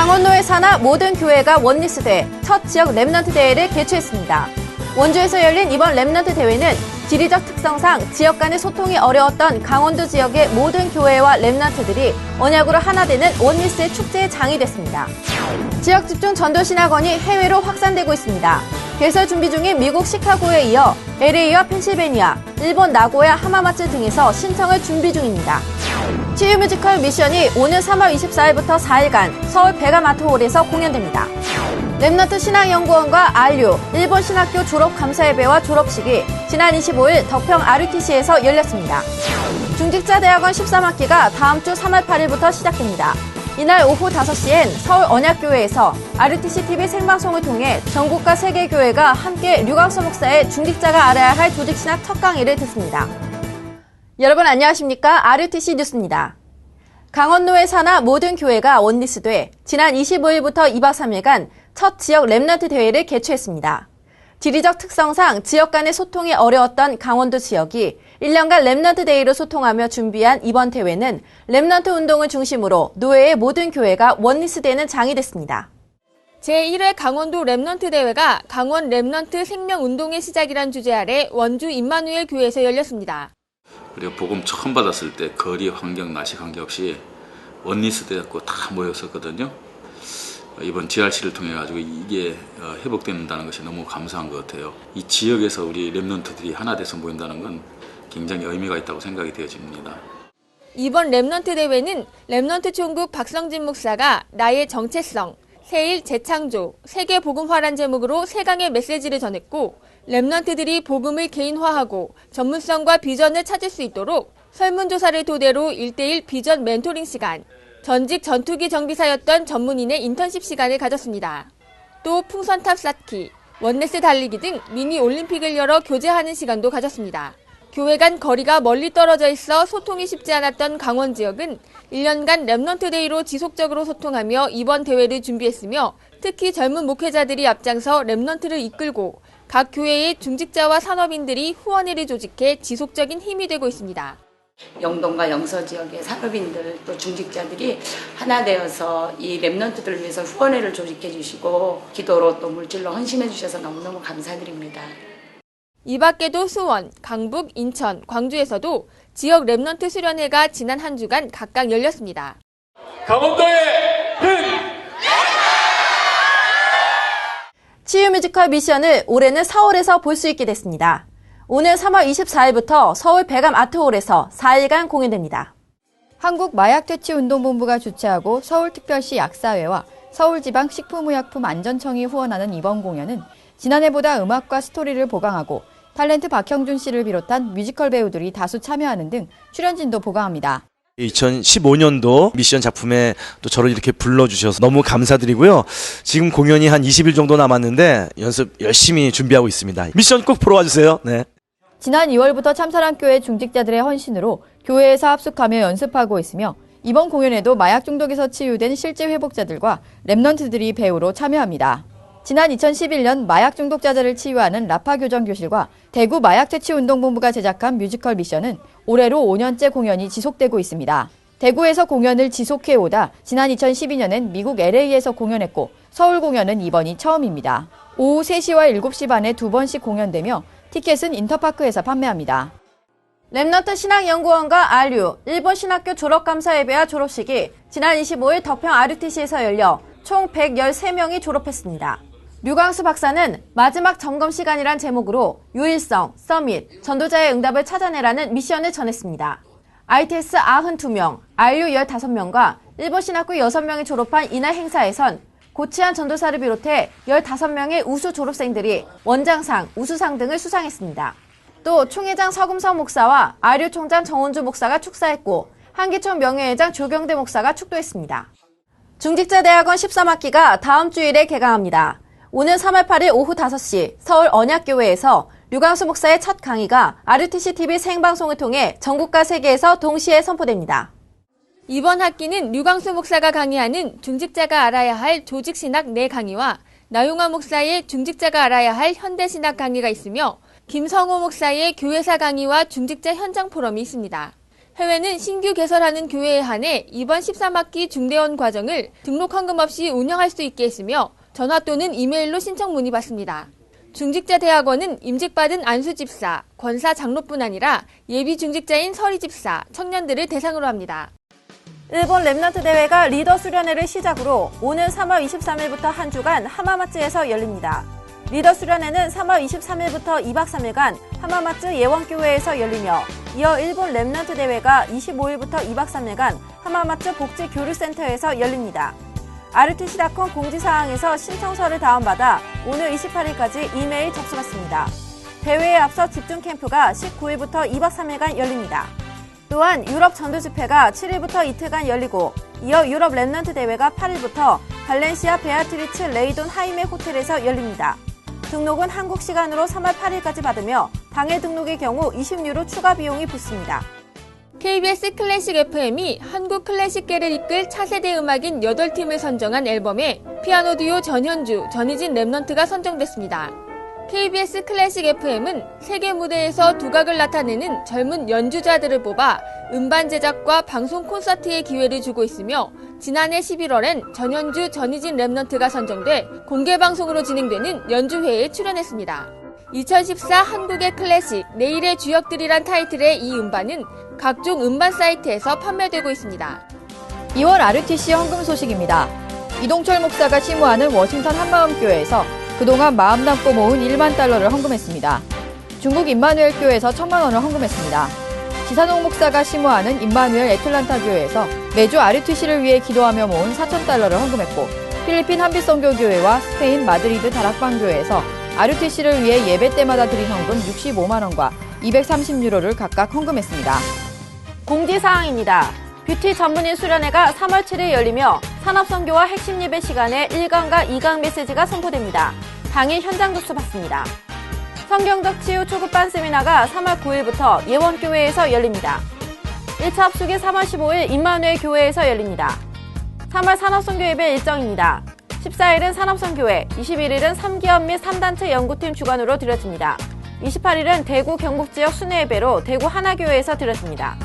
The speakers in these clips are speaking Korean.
강원도의 산하 모든 교회가 원리스대 첫 지역 랩넌트 대회를 개최했습니다. 원주에서 열린 이번 랩넌트 대회는 지리적 특성상 지역 간의 소통이 어려웠던 강원도 지역의 모든 교회와 랩넌트들이 언약으로 하나 되는 원리스의 축제의 장이 됐습니다. 지역 집중 전도신학원이 해외로 확산되고 있습니다. 개설 준비 중인 미국 시카고에 이어 LA와 펜실베니아, 일본 나고야, 하마마츠 등에서 신청을 준비 중입니다. 치유 뮤지컬 미션이 오는 3월 24일부터 4일간 서울 베가마트홀에서 공연됩니다. 랩넌트 신앙연구원과 RU, 일본 신학교 졸업 감사예배와 졸업식이 지난 25일 덕평 RUTC에서 열렸습니다. 중직자대학원 13학기가 다음 주 3월 8일부터 시작됩니다. 이날 오후 5시엔 서울 언약교회에서 RUTC-TV 생방송을 통해 전국과 세계교회가 함께 류광수 목사의 중직자가 알아야 할 조직신학 첫 강의를 듣습니다. 여러분 안녕하십니까? RUTC 뉴스입니다. 강원도의 산하 모든 교회가 원리스돼 지난 25일부터 2박 3일간 첫 지역 랩넌트 대회를 개최했습니다. 지리적 특성상 지역 간의 소통이 어려웠던 강원도 지역이 1년간 랩넌트 데이로 소통하며 준비한 이번 대회는 랩넌트 운동을 중심으로 노회의 모든 교회가 원리스되는 장이 됐습니다. 제1회 강원도 랩넌트 대회가 강원 랩넌트 생명운동의 시작이란 주제 아래 원주 임마누엘 교회에서 열렸습니다. 우리가 복음 처음 받았을 때 거리 환경, 날씨 관계없이 원리스되었고 다 모였었거든요. 이번 GRC를 통해 가지고 이게 회복된다는 것이 너무 감사한 것 같아요. 이 지역에서 우리 랩넌트들이 하나 돼서 모인다는 건 굉장히 의미가 있다고 생각이 되어집니다. 이번 랩넌트 대회는 랩넌트 총국 박성진 목사가 나의 정체성, 새일 재창조, 세계 복음화란 제목으로 3강의 메시지를 전했고 랩넌트들이 복음을 개인화하고 전문성과 비전을 찾을 수 있도록 설문조사를 토대로 1:1 비전 멘토링 시간, 전직 전투기 정비사였던 전문인의 인턴십 시간을 가졌습니다. 또 풍선탑 쌓기, 원레스 달리기 등 미니 올림픽을 열어 교제하는 시간도 가졌습니다. 교회 간 거리가 멀리 떨어져 있어 소통이 쉽지 않았던 강원 지역은 1년간 랩넌트 데이로 지속적으로 소통하며 이번 대회를 준비했으며 특히 젊은 목회자들이 앞장서 랩넌트를 이끌고 각 교회의 중직자와 산업인들이 후원회를 조직해 지속적인 힘이 되고 있습니다. 영동과 영서 지역의 산업인들 또 중직자들이 하나 되어서 이 랩넌트들을 위해서 후원회를 조직해 주시고 기도로 또 물질로 헌신해 주셔서 너무너무 감사드립니다. 이 밖에도 수원, 강북, 인천, 광주에서도 지역 랩넌트 수련회가 지난 한 주간 각각 열렸습니다. 강원도의 힘! 치유 뮤지컬 미션을 올해는 4월에서 볼 수 있게 됐습니다. 오늘 3월 24일부터 서울 베감 아트홀에서 4일간 공연됩니다. 한국마약퇴치운동본부가 주최하고 서울특별시 약사회와 서울지방식품의약품안전청이 후원하는 이번 공연은 지난해보다 음악과 스토리를 보강하고 탤런트 박형준 씨를 비롯한 뮤지컬 배우들이 다수 참여하는 등 출연진도 보강합니다. 2015년도 미션 작품에 또 저를 이렇게 불러주셔서 너무 감사드리고요. 지금 공연이 한 20일 정도 남았는데 연습 열심히 준비하고 있습니다. 미션 꼭 보러 와주세요. 네. 지난 2월부터 참사랑교회 중직자들의 헌신으로 교회에서 합숙하며 연습하고 있으며 이번 공연에도 마약 중독에서 치유된 실제 회복자들과 랩넌트들이 배우로 참여합니다. 지난 2011년 마약 중독자들을 치유하는 라파교정교실과 대구 마약퇴치운동본부가 제작한 뮤지컬 미션은 올해로 5년째 공연이 지속되고 있습니다. 대구에서 공연을 지속해오다 지난 2012년엔 미국 LA에서 공연했고 서울 공연은 이번이 처음입니다. 오후 3시와 7시 반에 2번씩 공연되며 티켓은 인터파크에서 판매합니다. 랩넌트 신학연구원과 RU, 일본 신학교 졸업감사예배와 졸업식이 지난 25일 덕평 RUTC에서 열려 총 113명이 졸업했습니다. 류광수 박사는 마지막 점검 시간이란 제목으로 유일성, 서밋, 전도자의 응답을 찾아내라는 미션을 전했습니다. ITS 92명, RU 15명과 일본 신학교 6명이 졸업한 이날 행사에선 고치한 전도사를 비롯해 15명의 우수 졸업생들이 원장상, 우수상 등을 수상했습니다. 또 총회장 서금성 목사와 RU 총장 정원주 목사가 축사했고 한기총 명예회장 조경대 목사가 축도했습니다. 중직자대학원 13학기가 다음 주일에 개강합니다. 오늘 3월 8일 오후 5시 서울 언약교회에서 류광수 목사의 첫 강의가 RUTC-TV 생방송을 통해 전국과 세계에서 동시에 선포됩니다. 이번 학기는 류광수 목사가 강의하는 중직자가 알아야 할 조직신학 4강의와 나용화 목사의 중직자가 알아야 할 현대신학 강의가 있으며 김성호 목사의 교회사 강의와 중직자 현장 포럼이 있습니다. 해외는 신규 개설하는 교회에 한해 이번 13학기 중대원 과정을 등록 헌금 없이 운영할 수 있게 했으며 전화 또는 이메일로 신청 문의받습니다. 중직자 대학원은 임직받은 안수집사, 권사 장로뿐 아니라 예비 중직자인 서리집사, 청년들을 대상으로 합니다. 일본 랩넌트 대회가 리더 수련회를 시작으로 오는 3월 23일부터 한 주간 하마마츠에서 열립니다. 리더 수련회는 3월 23일부터 2박 3일간 하마마츠 예원교회에서 열리며 이어 일본 랩넌트 대회가 25일부터 2박 3일간 하마마츠 복지교류센터에서 열립니다. RTC.com 공지사항에서 신청서를 다운받아 오늘 28일까지 이메일 접수받습니다. 대회에 앞서 집중 캠프가 19일부터 2박 3일간 열립니다. 또한 유럽 전도집회가 7일부터 이틀간 열리고 이어 유럽 랩넌트 대회가 8일부터 발렌시아 베아트리츠 레이돈 하이메 호텔에서 열립니다. 등록은 한국 시간으로 3월 8일까지 받으며 당일 등록의 경우 20유로 추가 비용이 붙습니다. KBS 클래식 FM이 한국 클래식계를 이끌 차세대 음악인 8팀을 선정한 앨범에 피아노 듀오 전현주, 전희진 랩넌트가 선정됐습니다. KBS 클래식 FM은 세계 무대에서 두각을 나타내는 젊은 연주자들을 뽑아 음반 제작과 방송 콘서트의 기회를 주고 있으며 지난해 11월엔 전현주, 전희진 랩넌트가 선정돼 공개 방송으로 진행되는 연주회에 출연했습니다. 2014 한국의 클래식, 내일의 주역들이란 타이틀의 이 음반은 각종 음반 사이트에서 판매되고 있습니다. 2월 RUTC 헌금 소식입니다. 이동철 목사가 심호하는 워싱턴 한마음교회에서 그동안 마음 담고 모은 1만 달러를 헌금했습니다. 중국 임마누엘 교회에서 1,000만 원을 헌금했습니다. 지산옥 목사가 심호하는 임마누엘 애틀란타 교회에서 매주 RUTC를 위해 기도하며 모은 4,000달러를 헌금했고 필리핀 한빛선교교회와 스페인 마드리드 다락방 교회에서 RUTC를 위해 예배 때마다 드린 헌금 65만 원과 230유로를 각각 헌금했습니다. 공지사항입니다. 뷰티 전문인 수련회가 3월 7일 열리며 산업선교와 핵심 예배 시간에 1강과 2강 메시지가 선포됩니다. 당일 현장 접수 받습니다. 성경적 치유 초급반 세미나가 3월 9일부터 예원교회에서 열립니다. 1차 합숙이 3월 15일 임마누엘 교회에서 열립니다. 3월 산업선교 예배 일정입니다. 14일은 산업선교회, 21일은 3기업 및 3단체 연구팀 주관으로 드려집니다. 28일은 대구 경북지역 순회예배로 대구 하나교회에서 드렸습니다.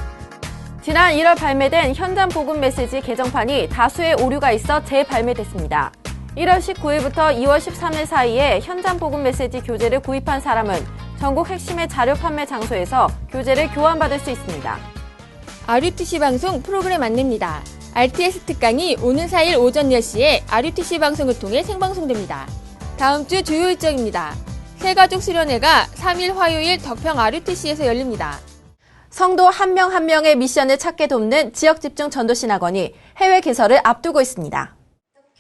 지난 1월 발매된 현장 복음 메시지 개정판이 다수의 오류가 있어 재발매됐습니다. 1월 19일부터 2월 13일 사이에 현장 복음 메시지 교재를 구입한 사람은 전국 핵심의 자료 판매 장소에서 교재를 교환받을 수 있습니다. RUTC 방송 프로그램 안내입니다. RTS 특강이 오는 4일 오전 10시에 RUTC 방송을 통해 생방송됩니다. 다음 주 주요 일정입니다. 새가족 수련회가 3일 화요일 덕평 RUTC에서 열립니다. 성도 한 명 한 명의 미션을 찾게 돕는 지역집중 전도신학원이 해외 개설을 앞두고 있습니다.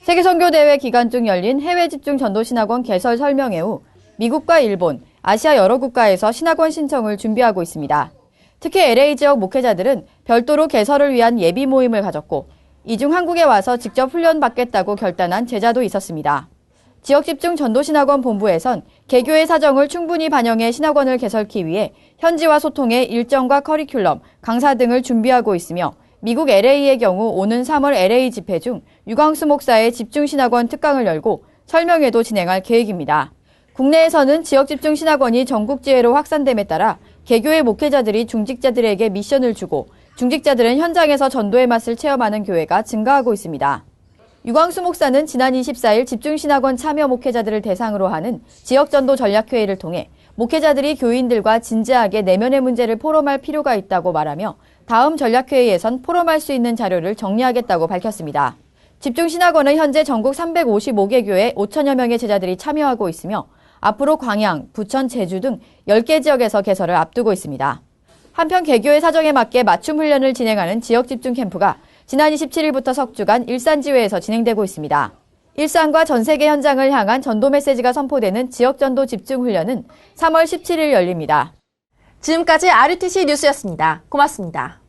세계선교대회 기간 중 열린 해외집중전도신학원 개설 설명회 후 미국과 일본, 아시아 여러 국가에서 신학원 신청을 준비하고 있습니다. 특히 LA 지역 목회자들은 별도로 개설을 위한 예비 모임을 가졌고 이 중 한국에 와서 직접 훈련받겠다고 결단한 제자도 있었습니다. 지역집중전도신학원 본부에선 개교의 사정을 충분히 반영해 신학원을 개설하기 위해 현지와 소통의 일정과 커리큘럼, 강사 등을 준비하고 있으며 미국 LA의 경우 오는 3월 LA 집회 중 유광수 목사의 집중신학원 특강을 열고 설명회도 진행할 계획입니다. 국내에서는 지역집중신학원이 전국지회로 확산됨에 따라 개교의 목회자들이 중직자들에게 미션을 주고 중직자들은 현장에서 전도의 맛을 체험하는 교회가 증가하고 있습니다. 유광수 목사는 지난 24일 집중신학원 참여 목회자들을 대상으로 하는 지역전도 전략회의를 통해 목회자들이 교인들과 진지하게 내면의 문제를 포럼할 필요가 있다고 말하며 다음 전략회의에선 포럼할 수 있는 자료를 정리하겠다고 밝혔습니다. 집중신학원은 현재 전국 355개 교회 5천여 명의 제자들이 참여하고 있으며 앞으로 광양, 부천, 제주 등 10개 지역에서 개설을 앞두고 있습니다. 한편 개교의 사정에 맞게 맞춤 훈련을 진행하는 지역집중 캠프가 지난 27일부터 석주간 일산지회에서 진행되고 있습니다. 일산과 전 세계 현장을 향한 전도 메시지가 선포되는 지역전도 집중훈련은 3월 17일 열립니다. 지금까지 RUTC 뉴스였습니다. 고맙습니다.